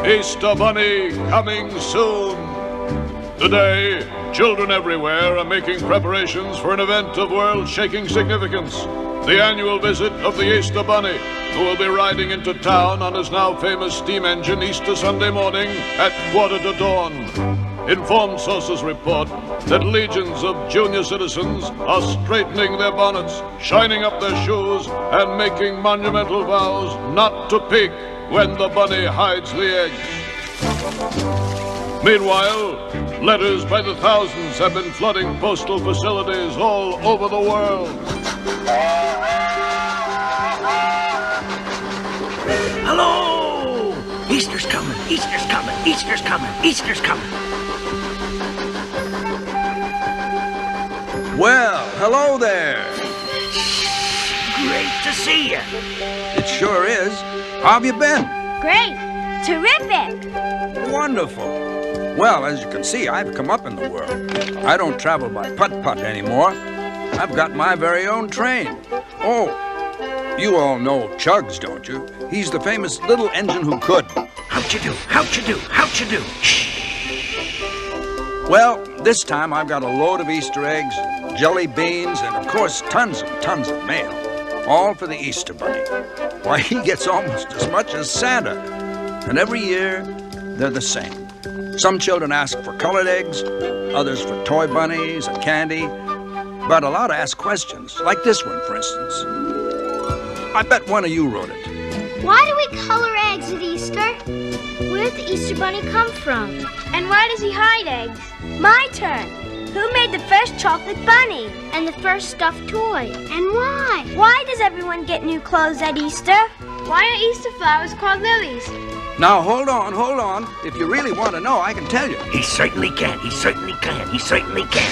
Easter Bunny coming soon. Today, children everywhere are making preparations for an event of world-shaking significance. The annual visit of the Easter Bunny, who will be riding into town on his now famous steam engine Easter Sunday morning at 1:15. Informed sources report that legions of junior citizens are straightening their bonnets, shining up their shoes, and making monumental vows not to peek when the bunny hides the eggs. Meanwhile, letters by the thousands have been flooding postal facilities all over the world. Hello! Easter's coming, Easter's coming, Easter's coming, Easter's coming. Well, hello there. Great to see you. It sure is. How have you been? Great. Terrific. Wonderful. Well, as you can see, I've come up in the world. I don't travel by putt-putt anymore. I've got my very own train. Oh, you all know Chugs, don't you? He's the famous little engine who could. How'd you do? How'd you do? How'd you do? Shh. Well, this time I've got a load of Easter eggs, jelly beans, and of course tons and tons of mail. All for the Easter Bunny. Why, he gets almost as much as Santa. And every year, they're the same. Some children ask for colored eggs, others for toy bunnies and candy. But a lot ask questions, like this one, for instance. I bet one of you wrote it. Why do we color eggs at Easter? Where did the Easter Bunny come from? And why does he hide eggs? My turn. Who made the first chocolate bunny? And the first stuffed toy? And why? Why does everyone get new clothes at Easter? Why are Easter flowers called lilies? Now, hold on. If you really want to know, I can tell you. He certainly can, he certainly can, he certainly can.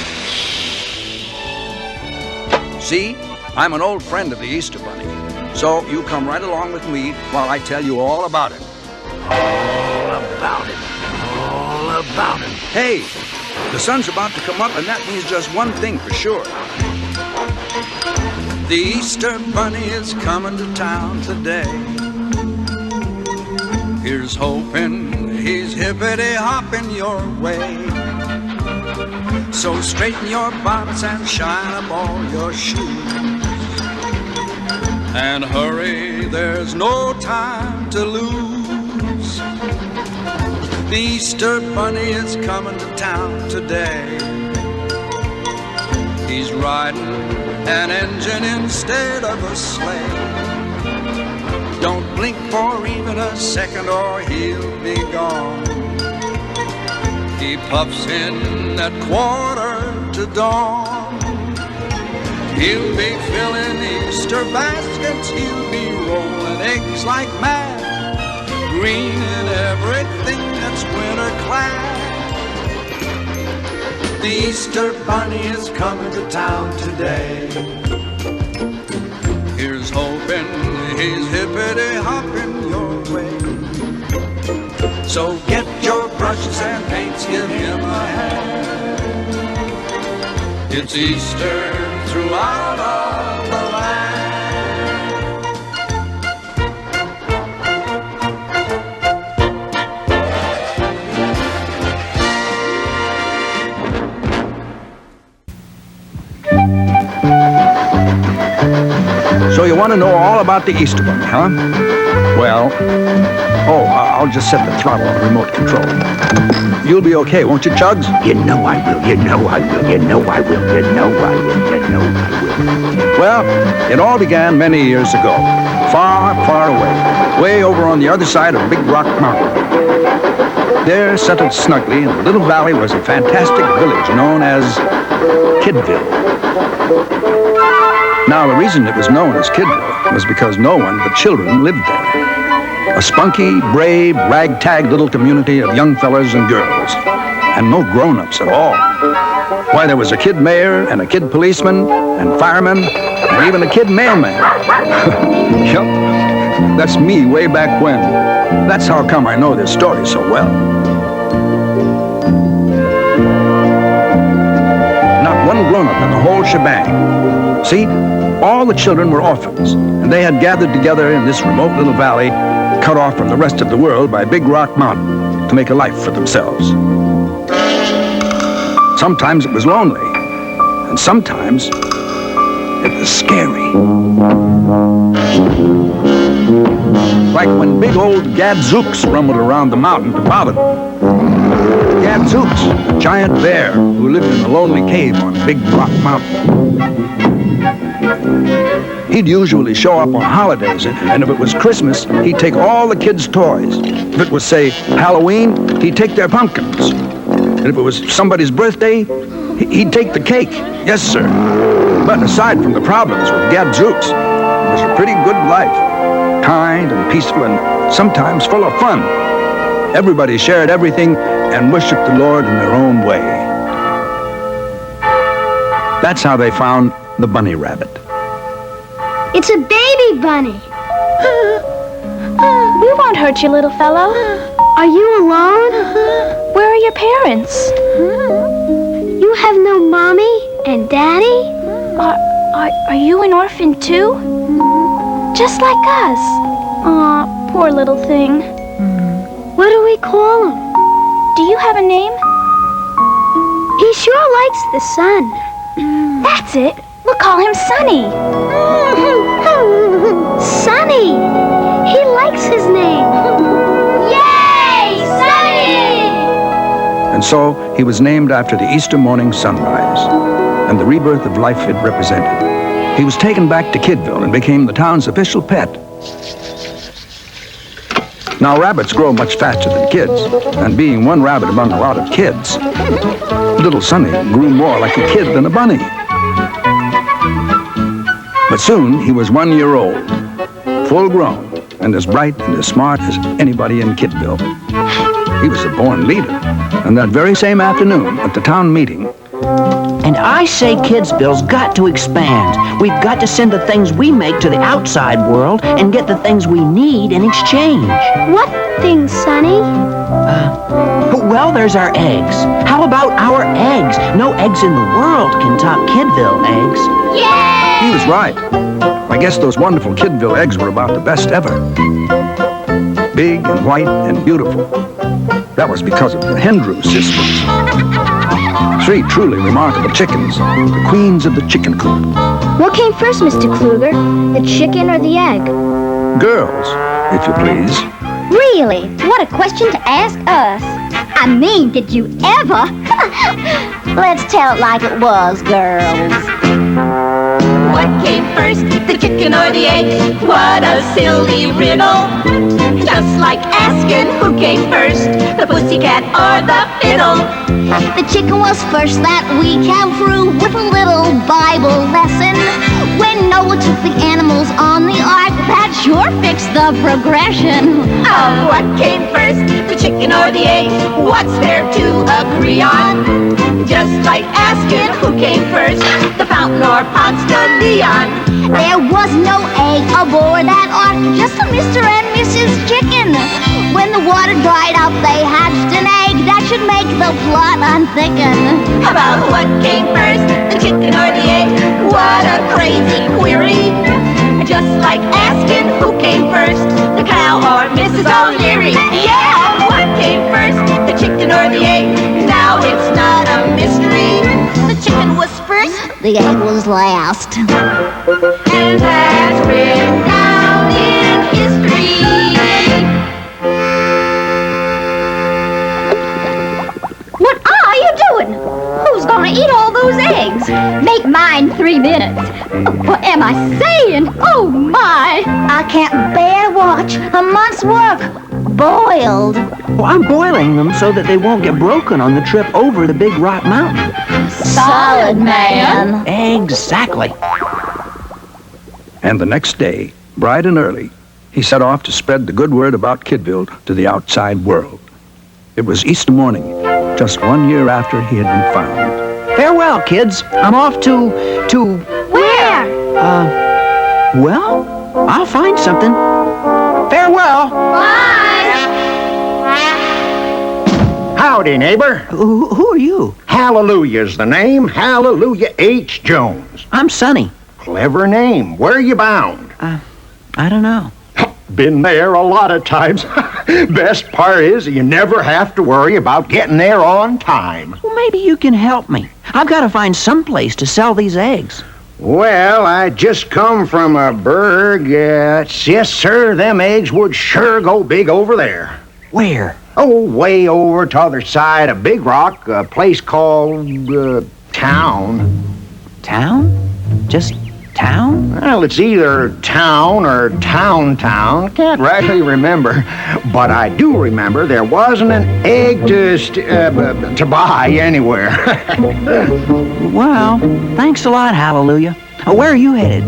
See, I'm an old friend of the Easter Bunny. So you come right along with me while I tell you all about it. All about it. All about it. Hey, the sun's about to come up, and that means just one thing for sure. The Easter Bunny is coming to town today. Here's hoping he's hippity-hopping your way. So straighten your bonnets and shine up all your shoes. And hurry, there's no time to lose. The Easter Bunny is coming to town today. He's riding an engine instead of a sleigh. Don't blink for even a second or he'll be gone. He puffs in at 1:45. He'll be filling Easter baskets, he'll be rolling eggs like mad, green in everything that's winter clad. The Easter Bunny is coming to town today. Here's hoping he's hippity-hopping your way. So get your brushes and paints, give him a hand. It's Easter throughout all the land. So you want to know all about the Easter Bunny, huh? Well, I'll just set the throttle on the remote control. You'll be okay, won't you, Chugs? You know I will, you know I will, you know I will, you know I will, you know I will. Well, it all began many years ago, far, far away, way over on the other side of Big Rock Mountain. There, settled snugly in the little valley, was a fantastic village known as Kidville. Now, the reason it was known as Kidville was because no one but children lived there. A spunky, brave, ragtag little community of young fellas and girls, and no grown-ups at all. Why, there was a kid mayor and a kid policeman and fireman and even a kid mailman. Yep, that's me way back when. That's how come I know this story so well. Not one grown-up in the whole shebang. See, All the children were orphans, and they had gathered together in this remote little valley, cut off from the rest of the world by Big Rock Mountain, to make a life for themselves. Sometimes it was lonely, and sometimes it was scary. Like when big old Gadzooks rumbled around the mountain to bother them. Gadzooks, a giant bear who lived in a lonely cave on Big Rock Mountain. He'd usually show up on holidays, and if it was Christmas, he'd take all the kids' toys. If it was, say, Halloween, he'd take their pumpkins. And if it was somebody's birthday, he'd take the cake. Yes, sir. But aside from the problems with Gadzooks, it was a pretty good life. Kind and peaceful and sometimes full of fun. Everybody shared everything and worshiped the Lord in their own way. That's how they found the bunny rabbit. It's a baby bunny. We won't hurt you, little fellow. Are you alone? Where are your parents? You have no mommy and daddy? Are you an orphan too? Just like us. Aw, poor little thing. What do we call him? Do you have a name? He sure likes the sun. That's it. We'll call him Sunny. Sunny! He likes his name. Yay! Sunny! And so he was named after the Easter morning sunrise and the rebirth of life it represented. He was taken back to Kidville and became the town's official pet. Now, rabbits grow much faster than kids, and being one rabbit among a lot of kids, little Sunny grew more like a kid than a bunny. But soon he was 1 year old, full grown, and as bright and as smart as anybody in Kidville. He was a born leader, and that very same afternoon at the town meeting, And I say Kidsville's got to expand. We've got to send the things we make to the outside world and get the things we need in exchange. What things, Sonny? Well, there's our eggs. How about our eggs? No eggs in the world can top Kidville eggs. Yay! he was right. I guess those wonderful Kidville eggs were about the best ever. Big and white and beautiful. That was because of the hen roost systems. 3 truly remarkable chickens, the queens of the chicken coop. What came first, Mr. Kluger? The chicken or the egg? Girls, if you please. Really? What a question to ask us. I mean, did you ever? Let's tell it like it was, girls. What came first, the chicken or the egg? What a silly riddle. Just like asking who came first, the pussycat or the fiddle. The chicken was first, that we can prove with a little Bible lesson. When Noah took the animals on the ark, that sure fixed the progression. Oh, what came first, the chicken or the egg? What's there to agree on? Just like asking who came first, the fountain or Ponce de Leon. There was no egg aboard that ark, just a Mr. and Mrs. Chicken. When the water dried up, they hatched an egg that should make the plot unthicken. About what came first, the chicken or the egg? What a crazy query. Just like asking who came first, the cow or Mrs. O'Leary. Yeah, what came first, the chicken or the egg? Now it's not a mystery. The chicken was first, The egg was last. and that's written down in history. What are you doing? Who's gonna eat all those eggs? Make mine 3 minutes. What am I saying? Oh my! I can't bear to watch a month's work boiled. Well, I'm boiling them so that they won't get broken on the trip over the Big Rock Mountain. Solid, man. Exactly. And the next day, bright and early, he set off to spread the good word about Kidville to the outside world. It was Easter morning, just 1 year after he had been found. Farewell, kids. I'm off to... Where? Well, I'll find something. Farewell. Bye! Howdy, neighbor. Who are you? Hallelujah's the name. Hallelujah H. Jones. I'm Sonny. Clever name. Where are you bound? I don't know. Been there a lot of times. Best part is you never have to worry about getting there on time. Well, maybe you can help me. I've got to find some place to sell these eggs. Well, I just come from a burg. Yes, sir, them eggs would sure go big over there. Where? Oh, way over to the other side of Big Rock, a place called, Town. Town? Just town? Well, it's either town or town. Can't rightly remember. But I do remember there wasn't an egg to buy anywhere. Well, thanks a lot, Hallelujah. Where are you headed?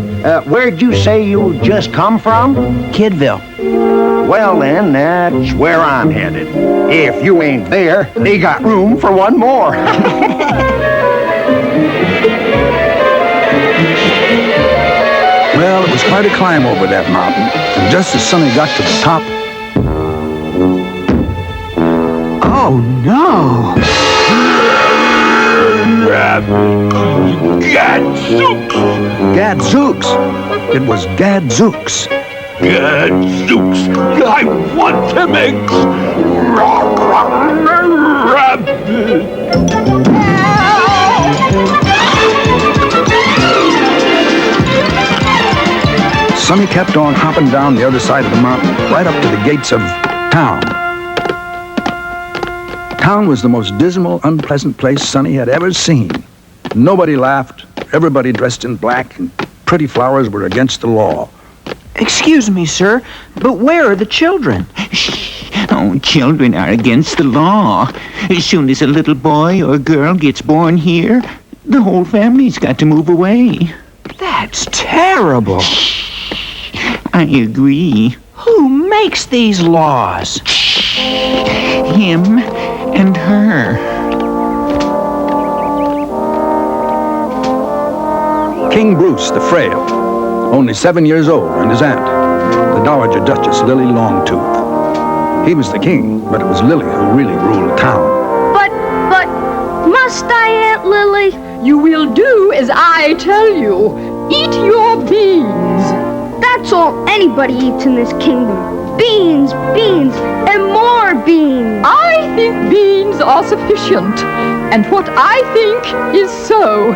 Where'd you say you just come from? Kidville. Well, then, that's where I'm headed. If you ain't there, they got room for one more. Well, it was quite a climb over that mountain, and just as Sonny got to the top... Oh, no! Gadzooks! It was Gadzooks. Gadzooks! I want them eggs! Sonny kept on hopping down the other side of the mountain, right up to the gates of town. Town was the most dismal, unpleasant place Sonny had ever seen. Nobody laughed, everybody dressed in black, and pretty flowers were against the law. Excuse me, sir, but where are the children? Oh, children are against the law. As soon as a little boy or girl gets born here, the whole family's got to move away. That's terrible. I agree. Who makes these laws? Him and her. King Bruce the Frail, only 7 years old, and his aunt, the Dowager Duchess Lily Longtooth. He was the king, but it was Lily who really ruled town. But, must I, Aunt Lily? You will do as I tell you. Eat your beans. That's all anybody eats in this kingdom. Beans, and more beans. I think beans are sufficient. And what I think is so.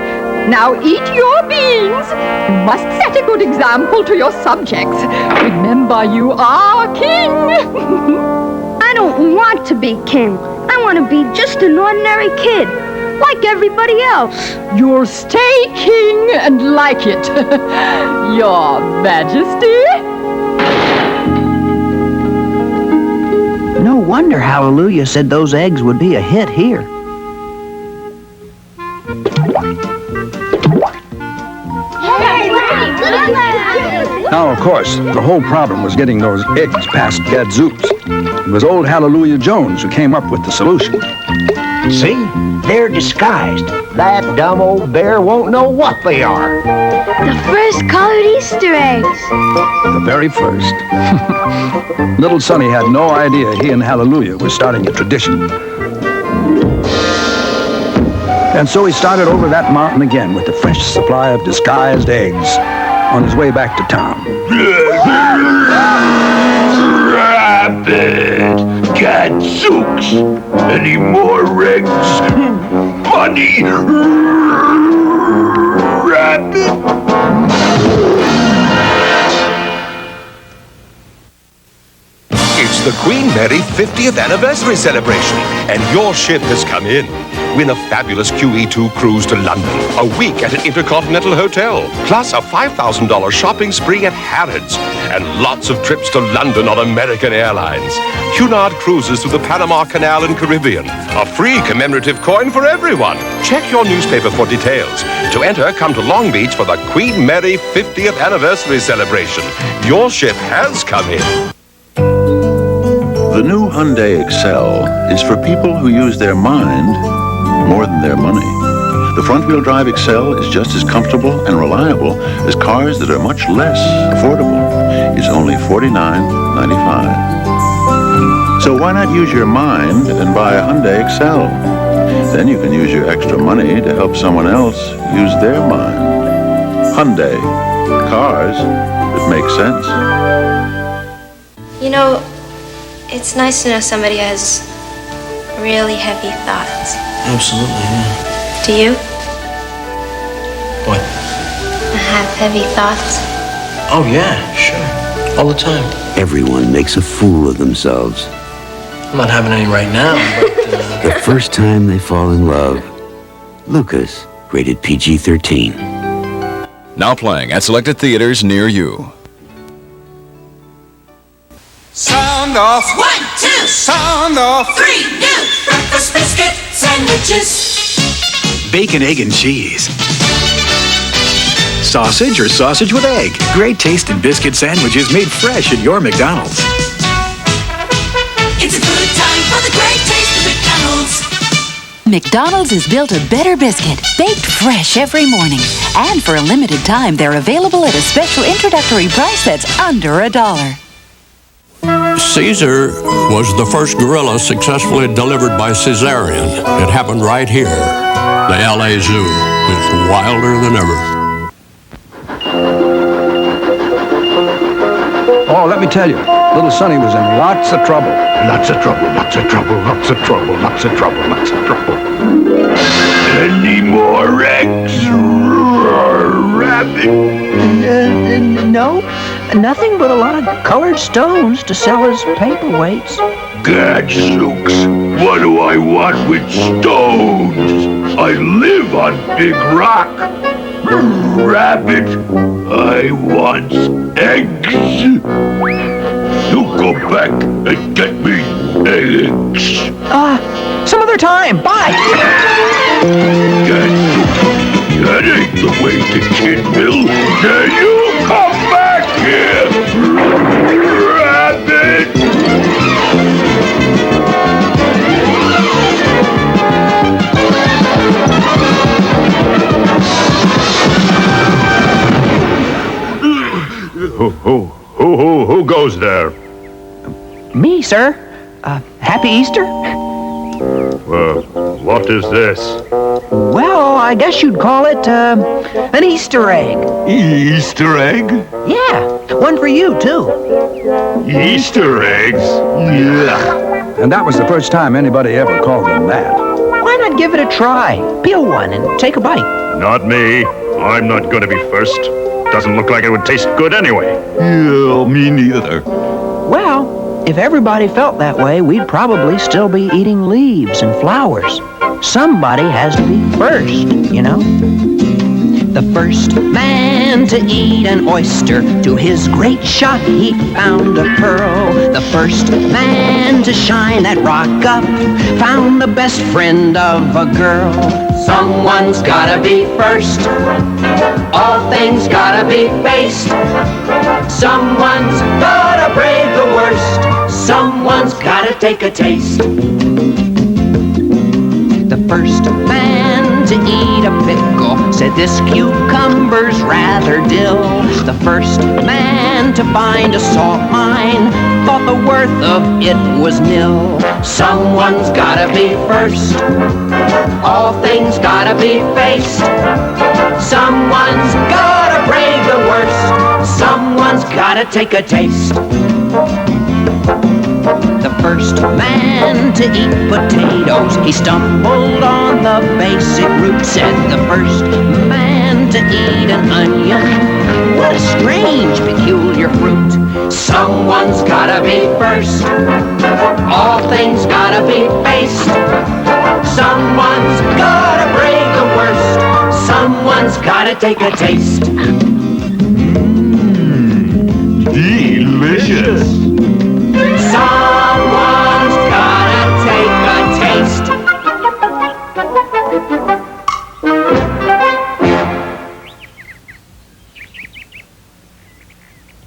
Now eat your beans. You must set a good example to your subjects. Remember, you are king. I don't want to be king. I want to be just an ordinary kid, like everybody else. You'll stay king and like it. Your Majesty. No wonder Hallelujah said those eggs would be a hit here. Now, of course, the whole problem was getting those eggs past Gadzooks. It was old Hallelujah Jones who came up with the solution. See? They're disguised. That dumb old bear won't know what they are. The first colored Easter eggs. The very first. Little Sonny had no idea he and Hallelujah were starting a tradition. And so he started over that mountain again with a fresh supply of disguised eggs on his way back to town. Rabbit! Gadzooks! Any more eggs? Bunny! Rabbit! It's the Queen Mary 50th anniversary celebration, and your ship has come in. Win a fabulous QE2 cruise to London, a week at an Intercontinental Hotel, plus a $5,000 shopping spree at Harrods, and lots of trips to London on American Airlines. Cunard cruises through the Panama Canal and Caribbean, a free commemorative coin for everyone. Check your newspaper for details. To enter, come to Long Beach for the Queen Mary 50th anniversary celebration. Your ship has come in. The new Hyundai Excel is for people who use their mind more than their money. The front-wheel drive Excel is just as comfortable and reliable as cars that are much less affordable. It's only $49.95. So why not use your mind and buy a Hyundai Excel? Then you can use your extra money to help someone else use their mind. Hyundai. Cars that make sense. You know, it's nice to know somebody has really heavy thoughts. Absolutely, yeah. Do you? What? Have heavy thoughts? Oh, yeah, sure. All the time. Everyone makes a fool of themselves. I'm not having any right now, but... The first time they fall in love. Lucas, rated PG-13. Now playing at selected theaters near you. Sound off. 1, 2. Sound off. 3, new breakfast biscuit sandwiches. Bacon, egg, and cheese. Sausage or sausage with egg. Great tasting biscuit sandwiches made fresh at your McDonald's. It's a good time for the great taste of McDonald's. McDonald's has built a better biscuit, baked fresh every morning. And for a limited time, they're available at a special introductory price that's under $1. Caesar was the first gorilla successfully delivered by cesarean. It happened right here. The LA Zoo is wilder than ever. Oh, let me tell you, little Sonny was in lots of trouble. Lots of trouble, lots of trouble, lots of trouble, lots of trouble, lots of trouble. Any more eggs, Rabbit? No, nothing but a lot of colored stones to sell as paperweights. Gadzooks, what do I want with stones? I live on Big Rock. Rabbit, I want eggs. You go back and get me eggs. Some other time. Bye. That ain't the way to Kid Bill. Now you come back here, Rabbit. Who goes there? Me, sir. Happy Easter? What is this? Well, I guess you'd call it an Easter egg. Easter egg? Yeah, one for you, too. Easter eggs? Yeah. And that was the first time anybody ever called them that. Why not give it a try? Peel one and take a bite. Not me. I'm not going to be first. Doesn't look like it would taste good anyway. Yeah, me neither. Well, if everybody felt that way, we'd probably still be eating leaves and flowers. Somebody has to be first, you know? The first man to eat an oyster, to his great shock he found a pearl. The first man to shine that rock up, found the best friend of a girl. Someone's gotta be first, all things gotta be faced. Someone's gotta brave the worst, someone's gotta take a taste. The first man to eat a pickle said this cucumber's rather dill. The first man to find a salt mine thought the worth of it was nil. Someone's gotta be first, all things gotta be faced. Someone's gotta brave the worst, someone's gotta take a taste. The first man to eat potatoes, he stumbled on the basic root. Said the first man to eat an onion, what a strange, peculiar fruit. Someone's gotta be first, all things gotta be faced. Someone's gotta brave the worst, someone's gotta take a taste. Delicious. Someone's gotta take a taste.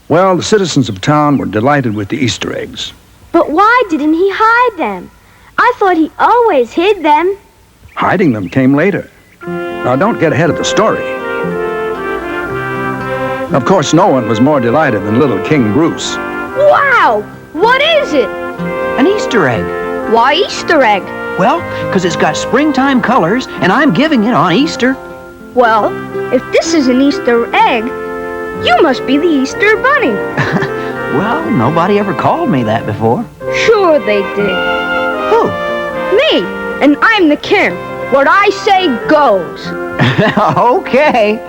Well, the citizens of town were delighted with the Easter eggs. But why didn't he hide them? I thought he always hid them. Hiding them came later. Now, don't get ahead of the story. Of course, no one was more delighted than little King Bruce. Wow! What is it? An Easter egg. Why Easter egg? Well, because it's got springtime colors, and I'm giving it on Easter. Well, if this is an Easter egg, you must be the Easter Bunny. Well, nobody ever called me that before. Sure they did. Who? Me, and I'm the king. What I say goes. Okay.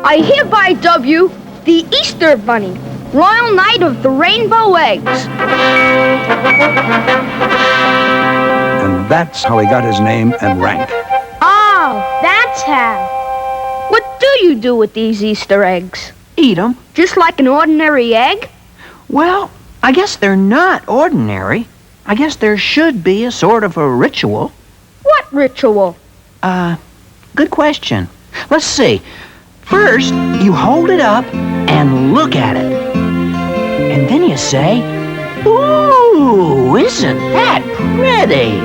I hereby dub you the Easter Bunny, Royal Knight of the Rainbow Eggs. And that's how he got his name and rank. Oh, that's how. What do you do with these Easter eggs? Eat 'em. Just like an ordinary egg? Well, I guess they're not ordinary. I guess there should be a sort of a ritual. What ritual? Good question. Let's see. First, you hold it up and look at it. And then you say, "Ooh, isn't that pretty?"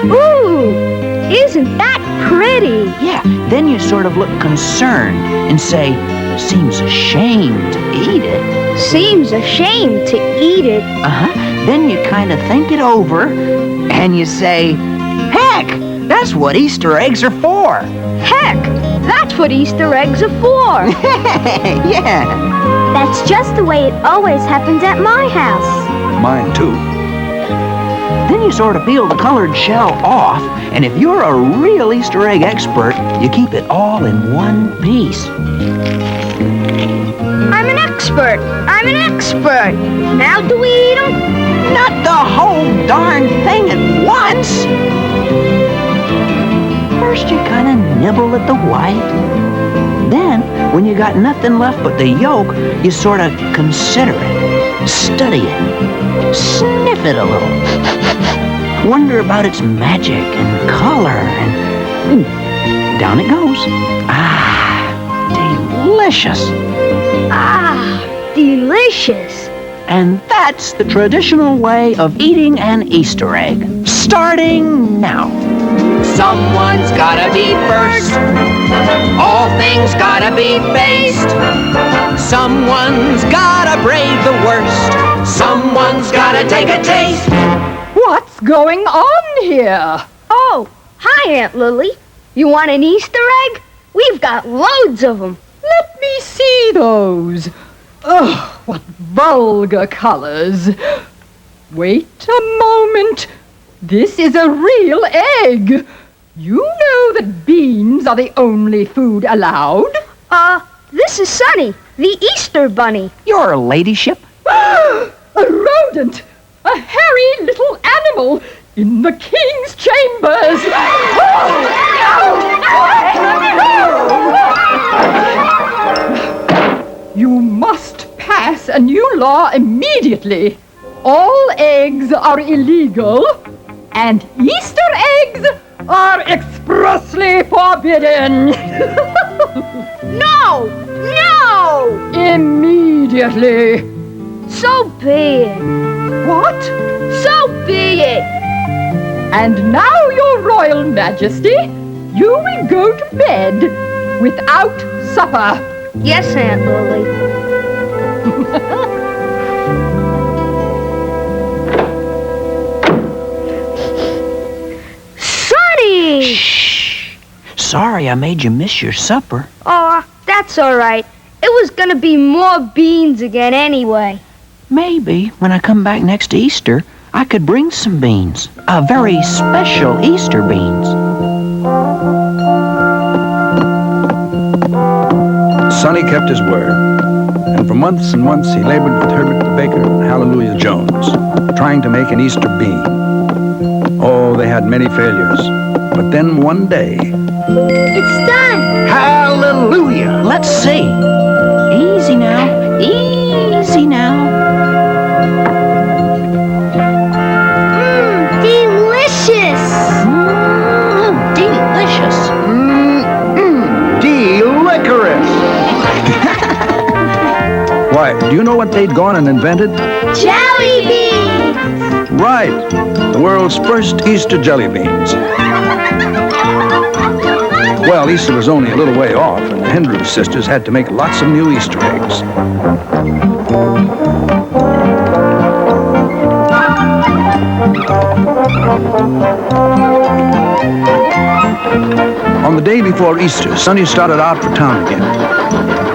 Ooh, isn't that pretty? Yeah, then you sort of look concerned and say, "Seems a shame to eat it." Seems a shame to eat it. Then you kind of think it over and you say, "Heck, that's what Easter eggs are for." Heck, that's what Easter eggs are for. Yeah. That's just the way it always happens at my house. Mine too. Then you sort of peel the colored shell off, and if you're a real Easter egg expert, you keep it all in one piece. I'm an expert. I'm an expert. Now do we eat them? Not the whole darn thing at once. First you kind of nibble at the white. Then, when you got nothing left but the yolk, you sort of consider it, study it, sniff it a little, wonder about its magic and color, and down it goes. Ah, delicious. Ah, delicious. And that's the traditional way of eating an Easter egg, starting now. Someone's gotta be first. All things gotta be faced. Someone's gotta brave the worst. Someone's gotta take a taste. What's going on here? Oh, hi, Aunt Lily. You want an Easter egg? We've got loads of them. Let me see those. Ugh, what vulgar colors. Wait a moment. This is a real egg. You know that beans are the only food allowed? This is Sunny, the Easter Bunny. Your ladyship? A rodent! A hairy little animal in the king's chambers! You must pass a new law immediately. All eggs are illegal, and Easter eggs are expressly forbidden. No! No! Immediately. So be it. What? So be it. And now, Your Royal Majesty, you will go to bed without supper. Yes, Aunt Lily. Sonny! Shh. Sorry I made you miss your supper. Oh, that's all right. It was gonna be more beans again anyway. Maybe when I come back next Easter, I could bring some beans. Very special Easter beans. Sonny kept his word. And for months and months he labored with Herbert the Baker and Hallelujah Jones, trying to make an Easter bean. Oh, they had many failures. But then one day... It's done! Hallelujah! Let's see. Easy now. Easy now. Delicious! Delicious. Delicorous. Why, do you know what they'd gone and invented? Jelly beans! Right. The world's first Easter jelly beans. Well, Easter was only a little way off, and the Hendrews sisters had to make lots of new Easter eggs. On the day before before Easter, Sonny started out for town again.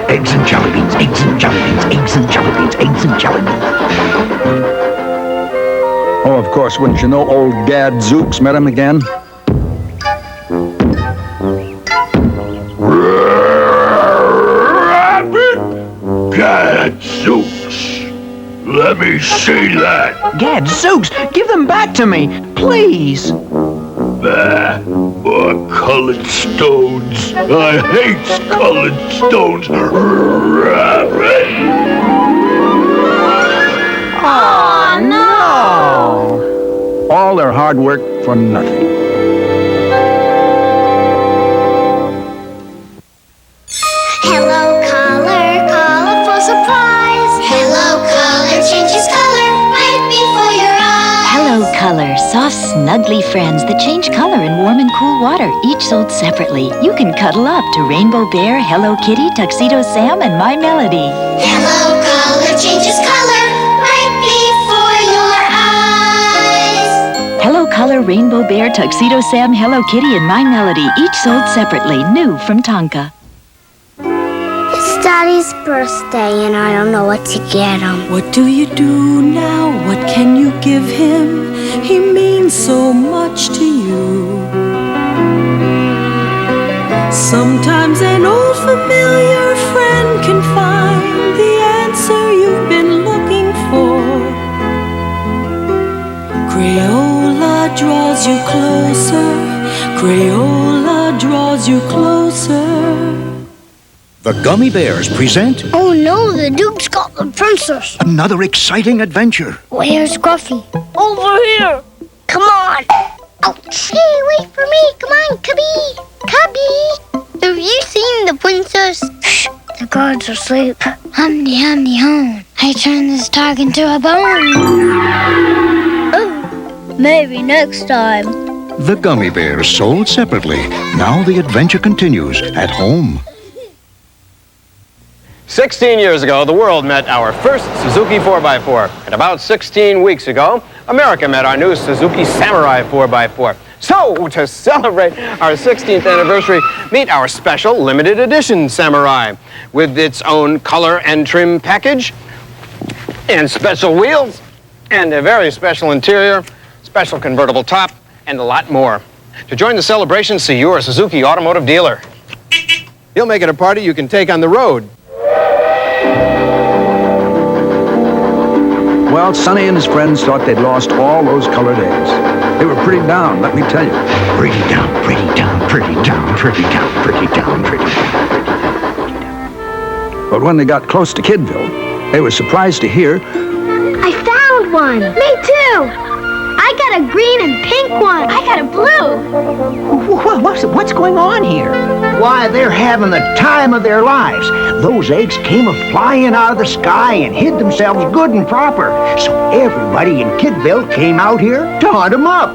Eggs and jelly beans, eggs and jelly beans, eggs and jelly beans, eggs and jelly beans. Oh, of course, wouldn't you know, old Gadzooks met him again. Gadzooks. Let me see that. Gadzooks, give them back to me, please. Bah, more colored stones. I hate colored stones. Rabbit. Oh, no. All their hard work for nothing. Hello, color, colorful surprise. Hello, color changes color right before your eyes. Hello Color, soft, snuggly friends that change color in warm and cool water, each sold separately. You can cuddle up to Rainbow Bear, Hello Kitty, Tuxedo Sam, and My Melody. Hello, color changes color right before your eyes. Hello Color, Rainbow Bear, Tuxedo Sam, Hello Kitty, and My Melody, each sold separately, new from Tonka. It's Daddy's birthday and I don't know what to get him. What do you do now? What can you give him? He means so much to you. Sometimes an old familiar friend can find the answer you've been looking for. Crayola draws you closer. Crayola draws you closer. The Gummy Bears present Oh no, the Duke's got the princess. another exciting adventure. Where's Gruffy? Over here. Come on. Oh, hey, wait for me. Come on, Cubby. Cubby. Have you seen the princess? Shh, the guards are asleep. Humdy, humdy, hum. I turned this dog into a bone. Oh, maybe next time. The Gummy Bears sold separately. Now the adventure continues at home. 16 years ago, the world met our first Suzuki 4x4. And about 16 weeks ago, America met our new Suzuki Samurai 4x4. So, to celebrate our 16th anniversary, meet our special limited edition Samurai with its own color and trim package, and special wheels, and a very special interior, special convertible top, and a lot more. To join the celebration, see your Suzuki automotive dealer. You'll make it a party you can take on the road. Well, Sonny and his friends thought they'd lost all those colored eggs. They were pretty down, let me tell you. Pretty down, pretty down, pretty down, pretty down, pretty down, pretty down, pretty down. But when they got close to Kidville, they were surprised to hear, I found one. Me too. I got a green and pink one. I got a blue. What's going on here? Why, they're having the time of their lives. Those eggs came flying out of the sky and hid themselves good and proper. So everybody in Kidville came out here to hunt them up.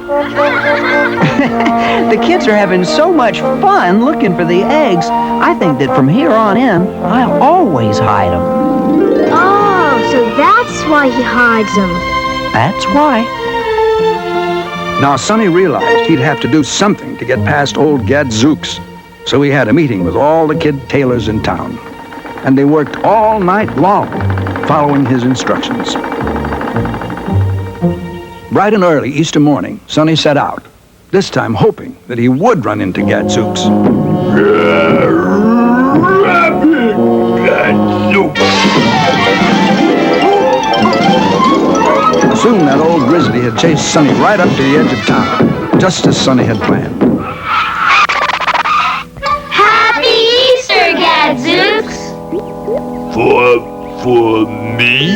The kids are having so much fun looking for the eggs. I think that from here on in, I'll always hide them. Oh, so that's why he hides them. That's why. Now Sonny realized he'd have to do something to get past old Gadzooks. So he had a meeting with all the kid tailors in town. And they worked all night long, following his instructions. Bright and early Easter morning, Sonny set out, this time hoping that he would run into Gadzooks. Soon that old grizzly had chased Sonny right up to the edge of town, just as Sonny had planned. Happy Easter, Gadzooks. For me?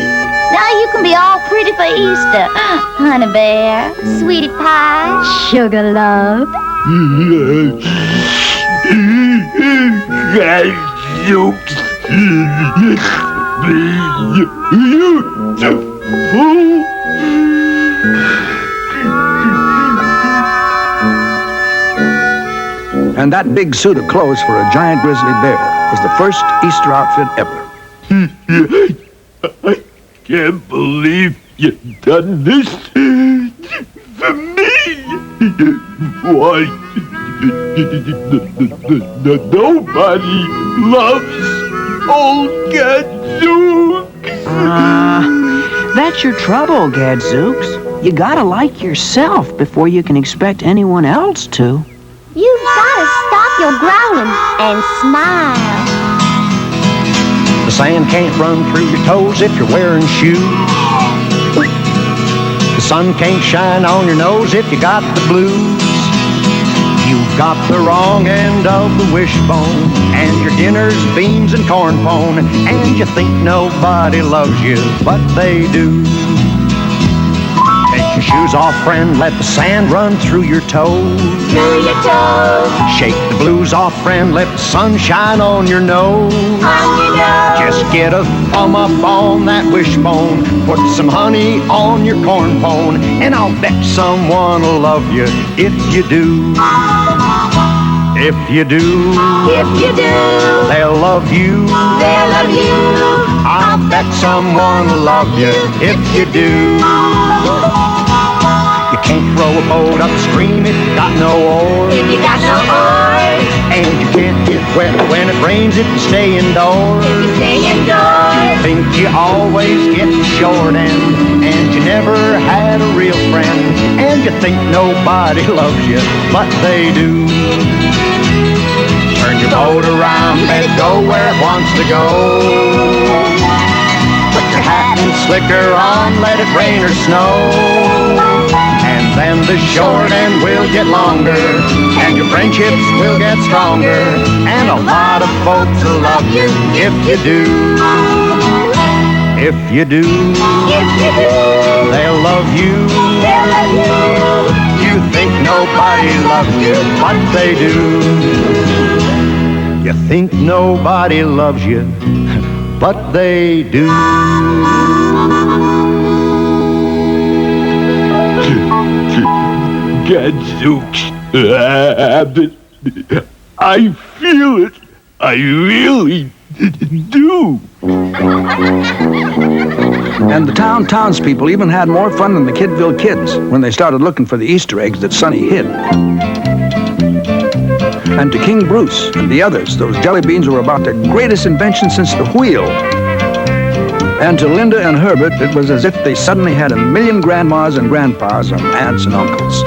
Now you can be all pretty for Easter. Honey bear, sweetie pie, sugar love. Gadzooks. Beautiful. And that big suit of clothes for a giant grizzly bear was the first Easter outfit ever. I can't believe you've done this for me. Why, Nobody loves old Gadzooks. That's your trouble, Gadzooks. You gotta like yourself before you can expect anyone else to. You've gotta stop your growling and smile. The sand can't run through your toes if you're wearing shoes. The sun can't shine on your nose if you got the blues. You've got the wrong end of the wishbone, and your dinner's beans and corn pone, and you think nobody loves you, but they do. Take your shoes off, friend, let the sand run through your toes. Through your toes. Shake the blues off, friend, let the sun shine on your nose. On your nose. Just get a thumb up on that wishbone, put some honey on your corn pone, and I'll bet someone will love you if you do. If you do, if you do, they'll love you. They'll love you. I'll bet someone will love you if you do. You can't throw a boat upstream if you got no oars. If you got no oars. And you can't get wet when it rains if you stay indoors. If you stay indoors. You think you always get the short end, and you never had a real friend, and you think nobody loves you, but they do. Turn your boat around, let it go where it wants to go. Put your hat and slicker on, let it rain or snow. And then the short end will get longer, and your friendships will get stronger, and a lot of folks will love you if you do. If you do, if you do, they'll love you. They'll love you. You think nobody loves you, but they do. You think nobody loves you, but they do. Gadzooks. I feel it. I really do. And the townspeople even had more fun than the Kidville kids when they started looking for the Easter eggs that Sonny hid. And to King Bruce and the others, those jelly beans were about their greatest invention since the wheel. And to Linda and Herbert, it was as if they suddenly had a million grandmas and grandpas and aunts and uncles.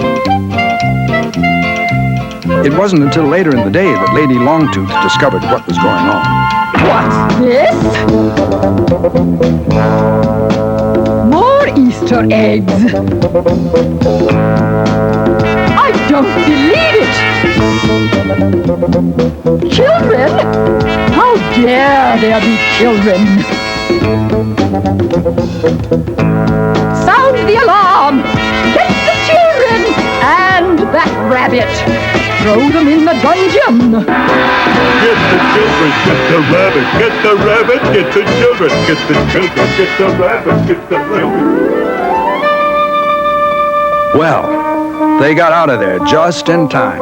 It wasn't until later in the day that Lady Longtooth discovered what was going on. What's this? More Easter eggs. I don't believe it. Children? How dare there be children? Sound the alarm! Get the children! And that rabbit! Throw them in the dungeon! Get the children, get the rabbit, get the rabbit, get the children, get the children, get the rabbit, get the rabbit. Well, they got out of there just in time.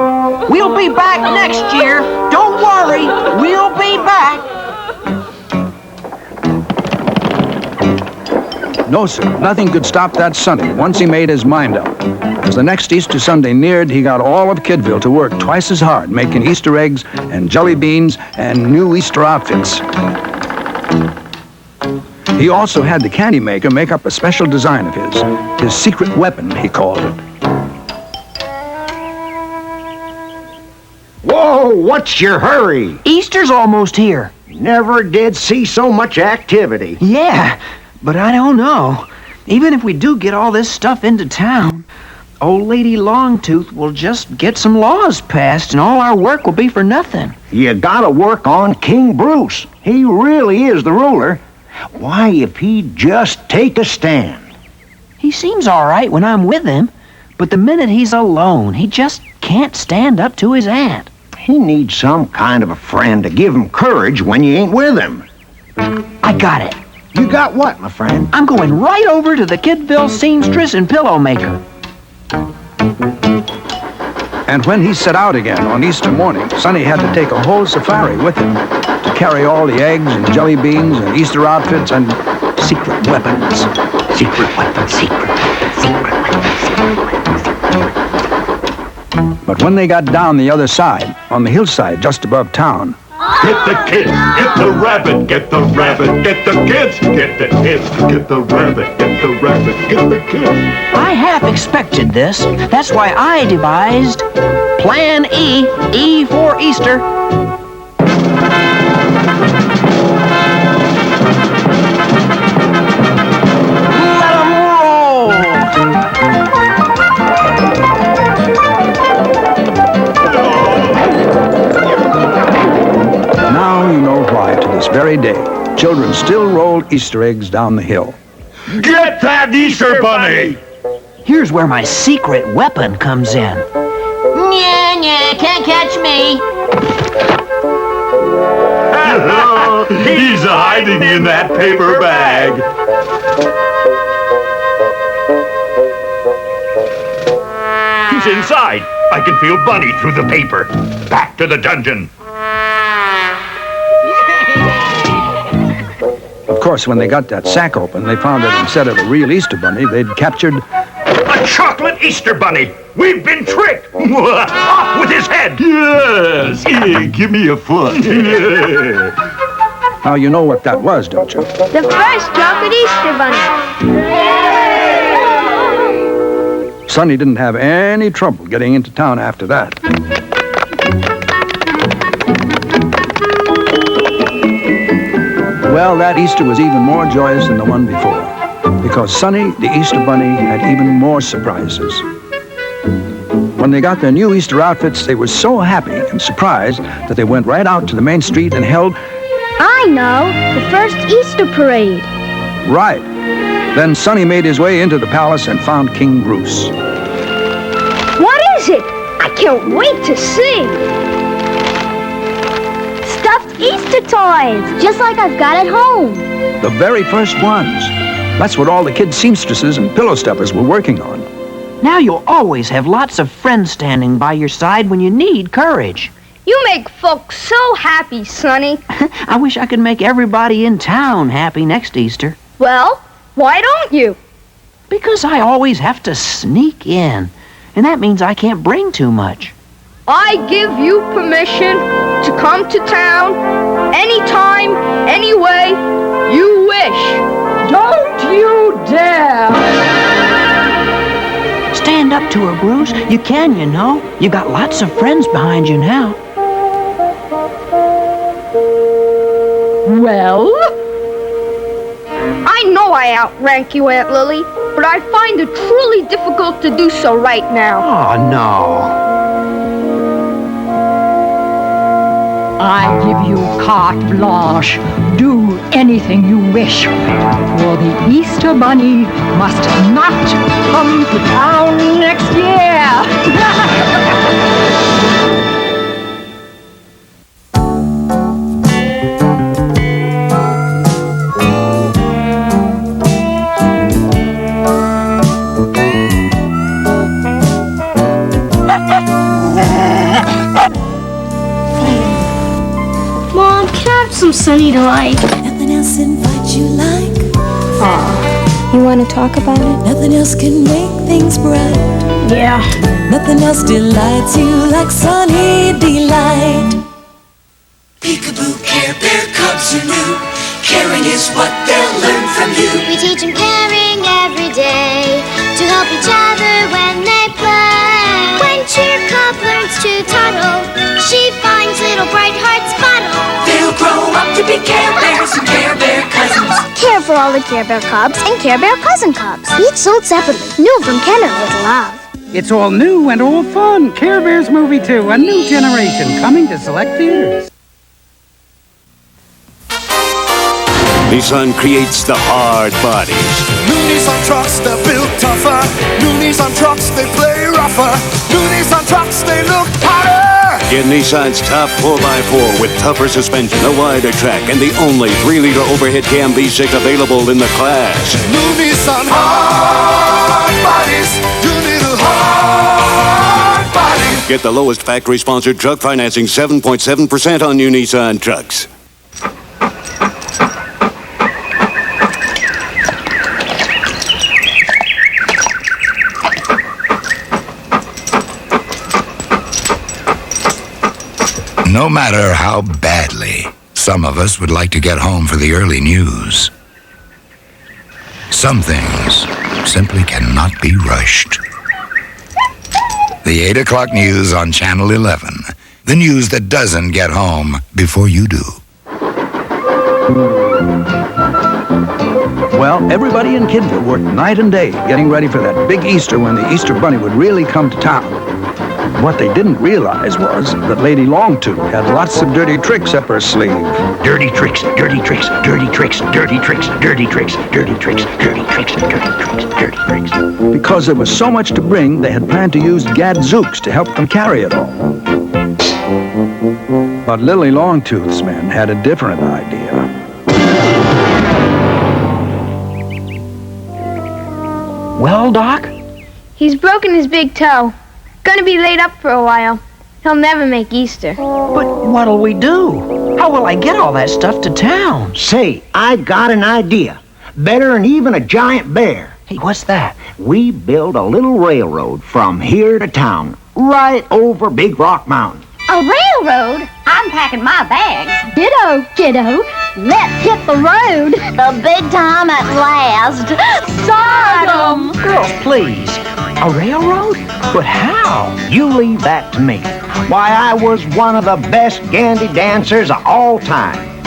We'll be back next year. Don't worry, we'll be back. No, sir, nothing could stop that Sonny once he made his mind up. As the next Easter Sunday neared, he got all of Kidville to work twice as hard, making Easter eggs and jelly beans and new Easter outfits. He also had the candy maker make up a special design of his secret weapon, he called it. Whoa, what's your hurry? Easter's almost here. Never did see so much activity. Yeah, but I don't know. Even if we do get all this stuff into town, Old Lady Longtooth will just get some laws passed and all our work will be for nothing. You gotta work on King Bruce. He really is the ruler. Why, if he'd just take a stand. He seems all right when I'm with him, but the minute he's alone, he just can't stand up to his aunt. He needs some kind of a friend to give him courage when you ain't with him. I got it. You got what, my friend? I'm going right over to the Kidville seamstress and pillow maker. And when he set out again on Easter morning, Sonny had to take a whole safari with him to carry all the eggs and jelly beans and Easter outfits and secret weapons. Secret weapons, secret weapons, secret weapons, secret weapons, secret weapons. But when they got down the other side, on the hillside just above town, Get the kids, get the rabbit, get the rabbit, get the kids, get the kids, get the rabbit, get the rabbit, get the kids. I half expected this. That's why I devised Plan E, E for Easter. Let 'em roll! Now you know why, to this very day, children still roll Easter eggs down the hill. Get that Easter bunny! Here's where my secret weapon comes in. Nya, can't catch me. He's hiding in that paper bag. He's inside. I can feel Bunny through the paper. Back to the dungeon. Of course, when they got that sack open, they found that instead of a real Easter bunny, they'd captured A chocolate Easter bunny! We've been tricked! Off with his head! Yes! Yeah, give me a foot! Now you know what that was, don't you? The first chocolate Easter bunny. Sonny didn't have any trouble getting into town after that. Well, that Easter was even more joyous than the one before, because Sonny, the Easter Bunny, had even more surprises. When they got their new Easter outfits, they were so happy and surprised that they went right out to the main street and held... I know, the first Easter parade. Right. Then Sonny made his way into the palace and found King Bruce. What is it? I can't wait to see. Stuffed Easter toys, just like I've got at home. The very first ones. That's what all the kid seamstresses and pillow stuffers were working on. Now you'll always have lots of friends standing by your side when you need courage. You make folks so happy, Sonny. I wish I could make everybody in town happy next Easter. Well, why don't you? Because I always have to sneak in, and that means I can't bring too much. I give you permission to come to town anytime, any way you wish. Don't you dare! Stand up to her, Bruce. You can, you know. You got lots of friends behind you now. Well? I know I outrank you, Aunt Lily, but I find it truly difficult to do so right now. Oh, no. I give you carte blanche. Do anything you wish. For the Easter Bunny must not come to town next year. Mom, can I have some Sunny Delight? Nothing else invites you like. You want to talk about it? Nothing else can make things bright. Yeah. Nothing else delights you like Sunny Delight. Peekaboo, Care Bear Cubs are new. Caring is what they'll learn from you. We teach them caring every day to help each other when they play. When Cheer Cub learns to toddle, she finds little bright hearts bottle. They'll grow up to be Care Bears and Care Bear cousins. Care for all the Care Bear Cubs and Care Bear Cousin Cubs, each sold separately. New from Kenner with Love. It's all new and all fun. Care Bears Movie 2, a new generation, coming to select theaters. Nissan creates the hard bodies. New Nissan trucks, they're built tougher. New Nissan trucks, they play rougher. New Nissan trucks, they look hotter. Get Nissan's top 4x4 with tougher suspension, a wider track, and the only 3-liter overhead cam V6 available in the class. New Nissan hard bodies. You need a hard body. Get the lowest factory-sponsored truck financing, 7.7% on new Nissan trucks. No matter how badly some of us would like to get home for the early news, some things simply cannot be rushed. The 8 o'clock news on Channel 11. The news that doesn't get home before you do. Well, everybody in Kidville worked night and day getting ready for that big Easter when the Easter Bunny would really come to town. What they didn't realize was that Lady Longtooth had lots of dirty tricks up her sleeve. Dirty tricks, dirty tricks, dirty tricks, dirty tricks, dirty tricks, dirty tricks, dirty tricks, dirty tricks, dirty tricks. Because there was so much to bring, they had planned to use gadzooks to help them carry it all. But Lily Longtooth's men had a different idea. Well, Doc? He's broken his big toe. Gonna be laid up for a while. He'll never make Easter. But what'll we do? How will I get all that stuff to town? Say, I got an idea. Better than even a giant bear. Hey, what's that? We build a little railroad from here to town, right over Big Rock Mountain. A railroad? I'm packing my bags. Ditto, kiddo. Let's hit the road. The big time at last. Sodom! Girls, please. A railroad? But how? You leave that to me. Why, I was one of the best gandy dancers of all time.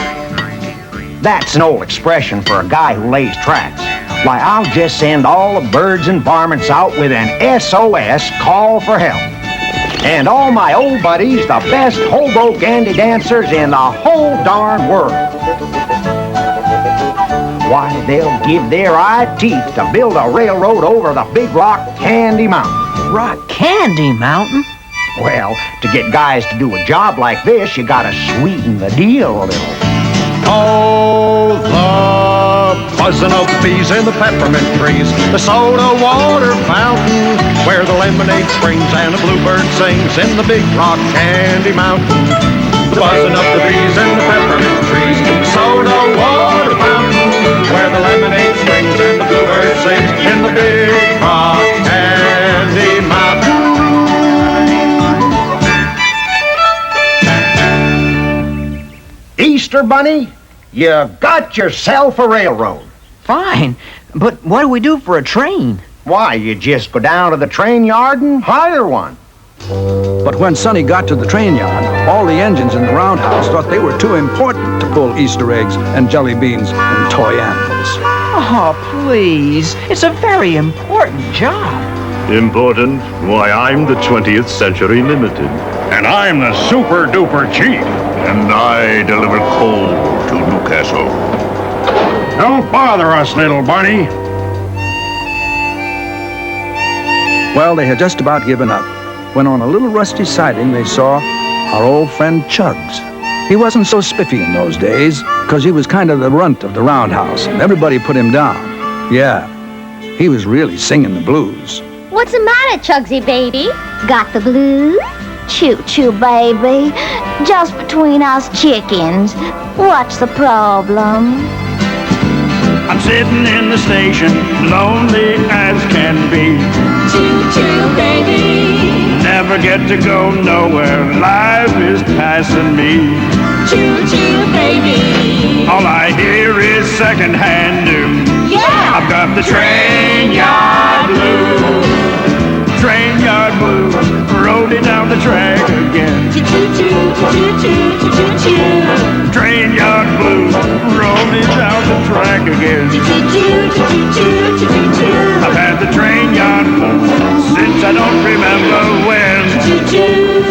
That's an old expression for a guy who lays tracks. Why, I'll just send all the birds and varmints out with an SOS call for help. And all my old buddies, the best hobo gandy dancers in the whole darn world. Why, they'll give their eye teeth to build a railroad over the Big Rock Candy Mountain. Rock Candy Mountain? Well, to get guys to do a job like this, you gotta sweeten the deal a little. Oh, the buzzing of the bees in the peppermint trees, the soda water fountain, where the lemonade springs and the bluebird sings in the Big Rock Candy Mountain. The buzzing of the bees in the peppermint trees, the soda water fountain, where the lemonade springs and the bluebird sings in the Big Rock Candy Mountain. Easter Bunny, you got yourself a railroad. Fine, but what do we do for a train? Why, you just go down to the train yard and hire one. But when Sonny got to the train yard, all the engines in the roundhouse thought they were too important to pull Easter eggs and jelly beans and toy animals. Oh, please. It's a very important job. Important? Why, I'm the 20th Century Limited. And I'm the super duper chief. And I deliver coal to Newcastle. Don't bother us, little bunny. Well, they had just about given up when on a little rusty siding they saw our old friend Chugs. He wasn't so spiffy in those days because he was kind of the runt of the roundhouse and everybody put him down. Yeah, he was really singing the blues. What's the matter, Chugsy baby? Got the blues? Choo-choo, baby. Just between us chickens. What's the problem? I'm sitting in the station, lonely as can be. Choo-choo, baby. Never get to go nowhere, life is passing me. Choo-choo, baby. All I hear is secondhand news. Yeah! I've got the train yard blues. Train yard blues, rolling down the track again. Choo-choo, choo-choo, choo-choo. Train yard blues, rolling down the track again. Choo-choo, choo-choo, choo-choo. I've had the train yard blues since I don't remember when. Choo-choo,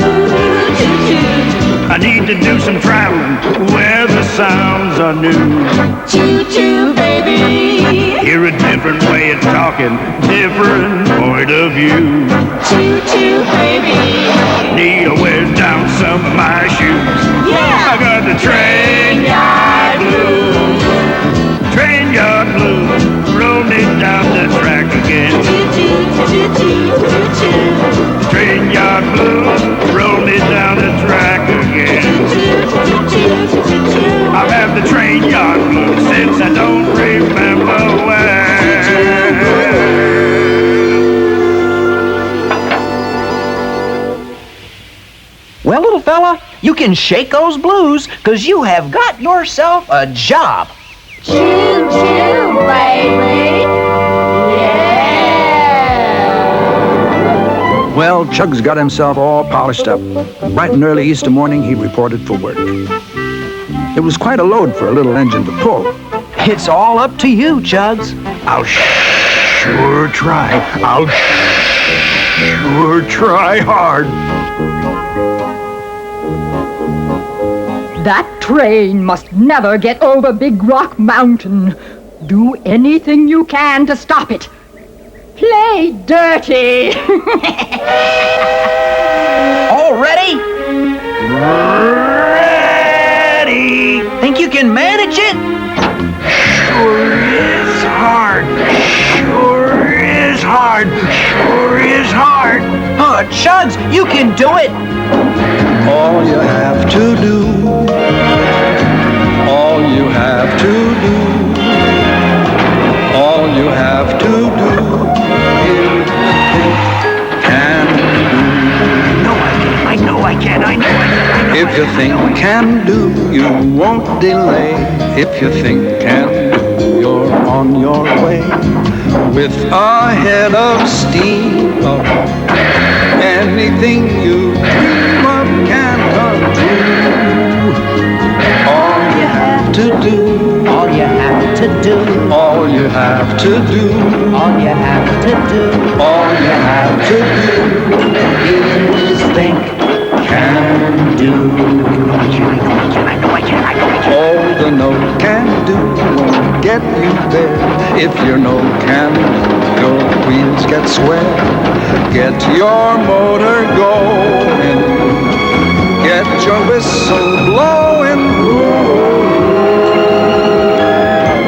choo-choo. I need to do some traveling where the sounds are new. Choo-choo, baby. Hear a different way of talking, different point of view. Choo-choo, baby. Need to wear down some of my shoes. Yeah! I got the train yard blues. Train yard blues, rolling down the track again. Choo-choo, choo-choo, choo-choo. Train yard blues, rolling down the track again. I've had the train yard blues since I don't remember when. Well, little fella, You can shake those blues, because you have got yourself a job. Choo-choo, baby. Well, Chug's got himself all polished up. Bright and early Easter morning, he reported for work. It was quite a load for a little engine to pull. It's all up to you, Chugs. I'll sure try. I'll sure try hard. That train must never get over Big Rock Mountain. Do anything you can to stop it. Play dirty. All ready? Ready. Think you can manage it? Sure is hard. Sure is hard. Sure is hard. Oh, Chugs, you can do it. All you have to do, all you have to do, all you have to do is can do. I know I can. If you think can do, you won't delay. If you think can do, you're on your way. With a head of steam, anything you dream of can come true. All you have to do, all you have to do, all you have to do, all you have to do, all you have to do is think, can do. All the note can do won't get you there. If your note can do, your wheels get square. Get your motor going. Get your whistle blowing.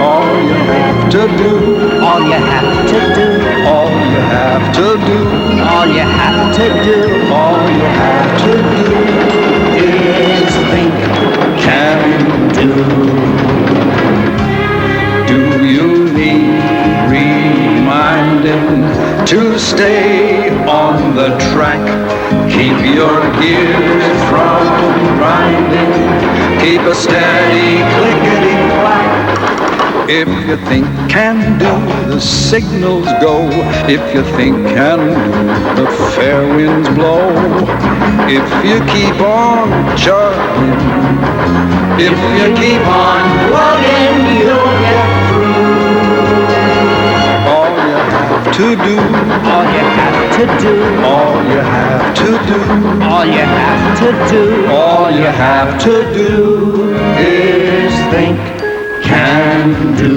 All you have to do, all you have to do, all you have to do, all you have to do, all you have to do is think, can do. Do you need reminding to stay on the track? Keep your gears from grinding. Keep a steady clickety-clack. If you think can do, the signals go. If you think can do, the fair winds blow. If you keep on chugging, if you keep on plugging, you'll get through. All you have to do, all you have to do, all you have to do, all you have to do, all you have to do is think, can do.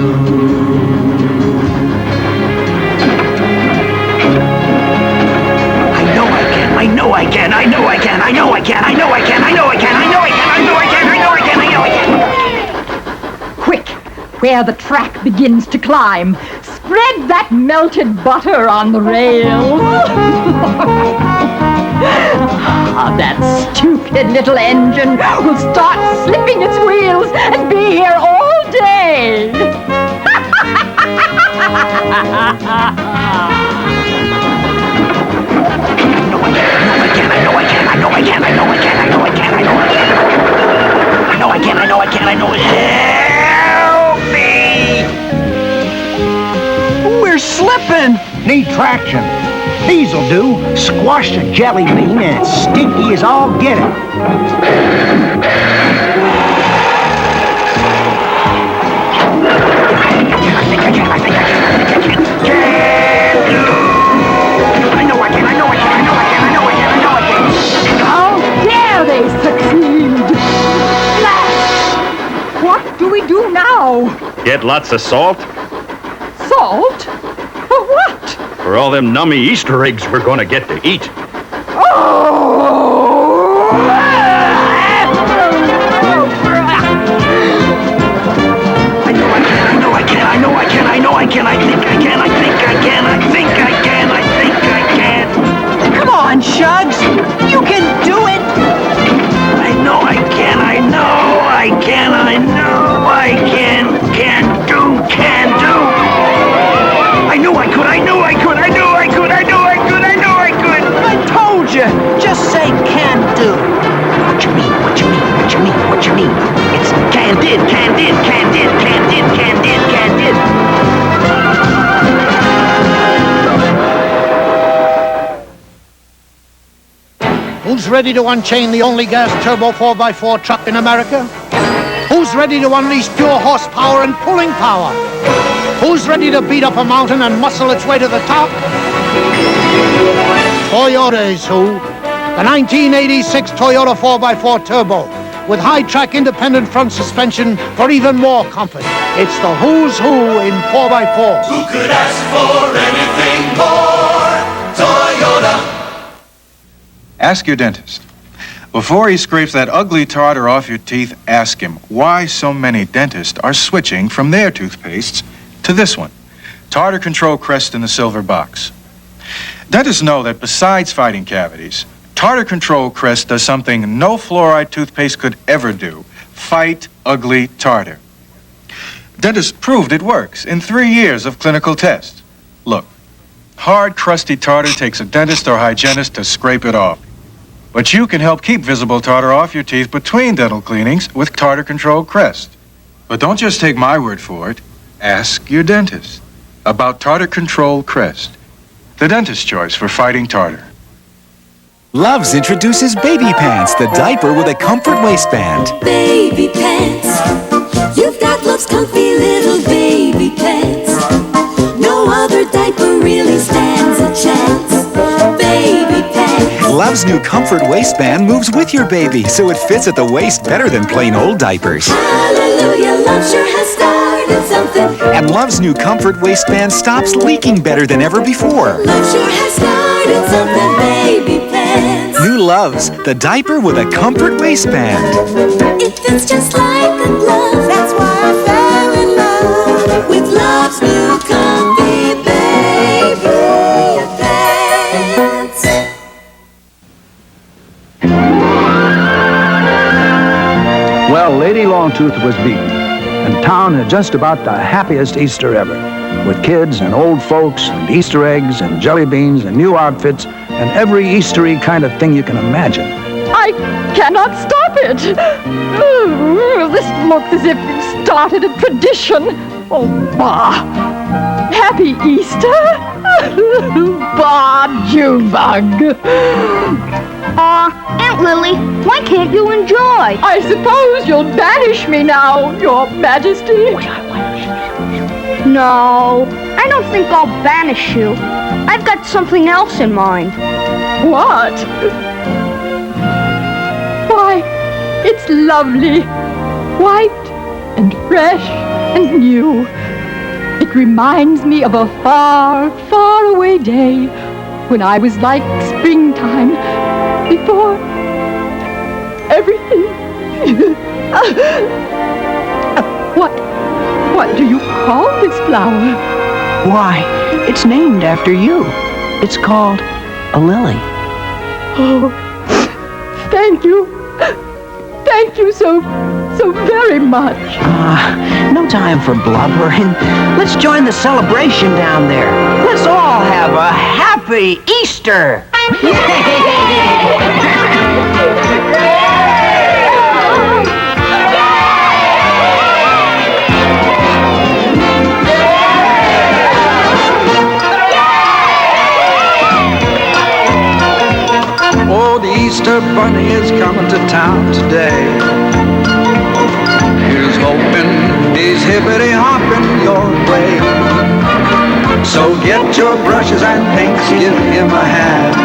I know I can. I know I can. I know I can. I know I can. I know I can. I know I can. I know I can. I know I can. I know I can. I know I can. Quick, where the track begins to climb, spread that melted butter on the rails. That stupid little engine will start slipping its wheels and be here all day. Help me! We're slipping. Need traction. These'll do. Squash the jelly bean and it's stinky as all get it. How dare they succeed! What do we do now? Get lots of salt Salt? For what? for all them nummy Easter eggs we're gonna get to eat. Come on, Chugs. You can do it. I know I can. I know I can. I know I can. Can do. I knew I could. I knew I could. I knew I could. I knew I could. I knew I could. I told you. Just say can do. What you mean? What Who's ready to unchain the only gas turbo 4x4 truck in America? Who's ready to unleash pure horsepower and pulling power? Who's ready to beat up a mountain and muscle its way to the top? Toyota is who. The 1986 Toyota 4x4 Turbo with high-track independent front suspension for even more comfort. It's the who's who in 4x4. Who could ask for anything more? Toyota. Ask your dentist. Before he scrapes that ugly tartar off your teeth, ask him why so many dentists are switching from their toothpastes to this one. Tartar Control Crest in the silver box. Dentists know that besides fighting cavities, Tartar Control Crest does something no fluoride toothpaste could ever do. Fight ugly tartar. Dentists proved it works in 3 years of clinical tests. Look, hard, crusty tartar takes a dentist or hygienist to scrape it off. But you can help keep visible tartar off your teeth between dental cleanings with Tartar Control Crest. But don't just take my word for it. Ask your dentist about Tartar Control Crest, the dentist's choice for fighting tartar. Luvs introduces Baby Pants, the diaper with a comfort waistband. Baby pants, you've got Luvs comfy little baby pants. No other diaper really stands a chance. Baby pants. Luvs' new comfort waistband moves with your baby, so it fits at the waist better than plain old diapers. Hallelujah, Love sure has started something. And Luvs' new comfort waistband stops leaking better than ever before. Love sure has started something, baby pants. New Luvs, the diaper with a comfort waistband. It fits just like a glove. That's why I fell in love with Luvs' new comfy baby pants. Well, Lady Longtooth was beaten, and town had just about the happiest Easter ever, with kids and old folks and Easter eggs and jelly beans and new outfits and every Eastery kind of thing you can imagine. I cannot stop it. This looks as if it started a tradition. Oh, bah. Happy Easter. Bah, June-bug. Aunt Lily, why can't you enjoy? I suppose you'll banish me now, Your Majesty. No, I don't think I'll banish you. I've got something else in mind. What? Why, it's lovely. White and fresh and new. It reminds me of a far, far away day when I was like springtime before everything. What do you call this flower? Why, it's named after you. It's called a lily. Oh, thank you. Thank you so very much. No time for blubbering. Let's join the celebration down there. Let's all have a happy Easter. Oh, the Easter Bunny is coming to town today. Here's hoping, he's hippity-hopping your way. So get your brushes and pinks, give him a hand.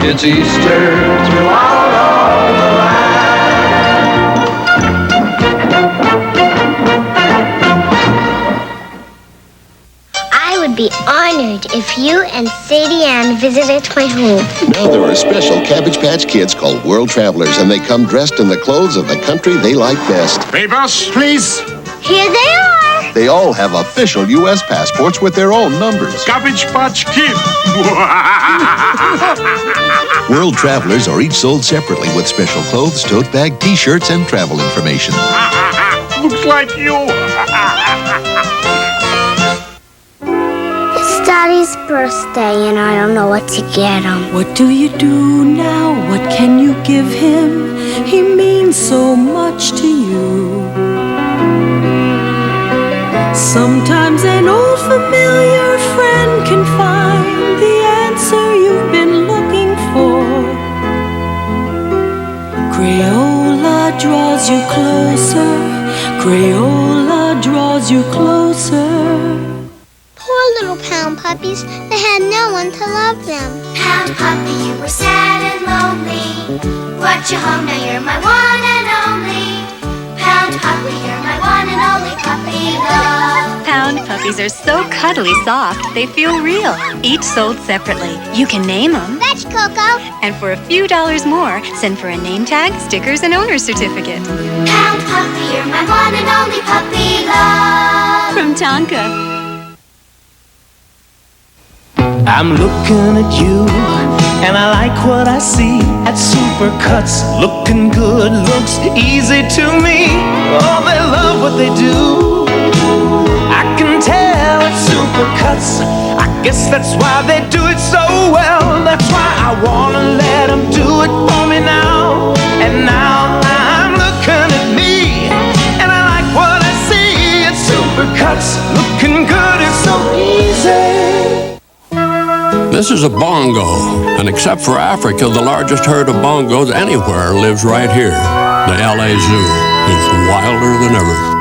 It's Easter throughout all the land. I would be honored if you and Sadie Ann visited my home. Now there are special Cabbage Patch Kids called World Travelers, and they come dressed in the clothes of the country they like best. Bebus, please. Here they are. They all have official U.S. passports with their own numbers. Cabbage Patch Kid. World Travelers are each sold separately with special clothes, tote bag, T-shirts, and travel information. Looks like you. It's Daddy's birthday and I don't know what to get him. What do you do now? What can you give him? He means so much to you. Sometimes an old familiar friend can find the answer you've been looking for. closer. Crayola draws you closer. Poor little pound puppies, they had no one to love them. Pound puppy, you were sad and lonely. Brought you home, now you're my one and only. Pound puppy, you're my one and only puppy love. Pound puppies are so cuddly soft, they feel real. Each sold separately. You can name them. Fetch, Coco. And for a few dollars more, send for a name tag, stickers, and owner's certificate. Pound puppy, you're my one and only puppy love. From Tonka. I'm looking at you, and I like what I see at Supercuts. Looking good, looks easy to me. Oh, they love what they do. I can tell it's Supercuts. I guess that's why they do it so well. That's why I wanna let them do it for me now. And now I'm looking at me, and I like what I see at Supercuts. Looking good, it's so easy. This is a bongo, and except for Africa, the largest herd of bongos anywhere lives right here. The LA Zoo is wilder than ever.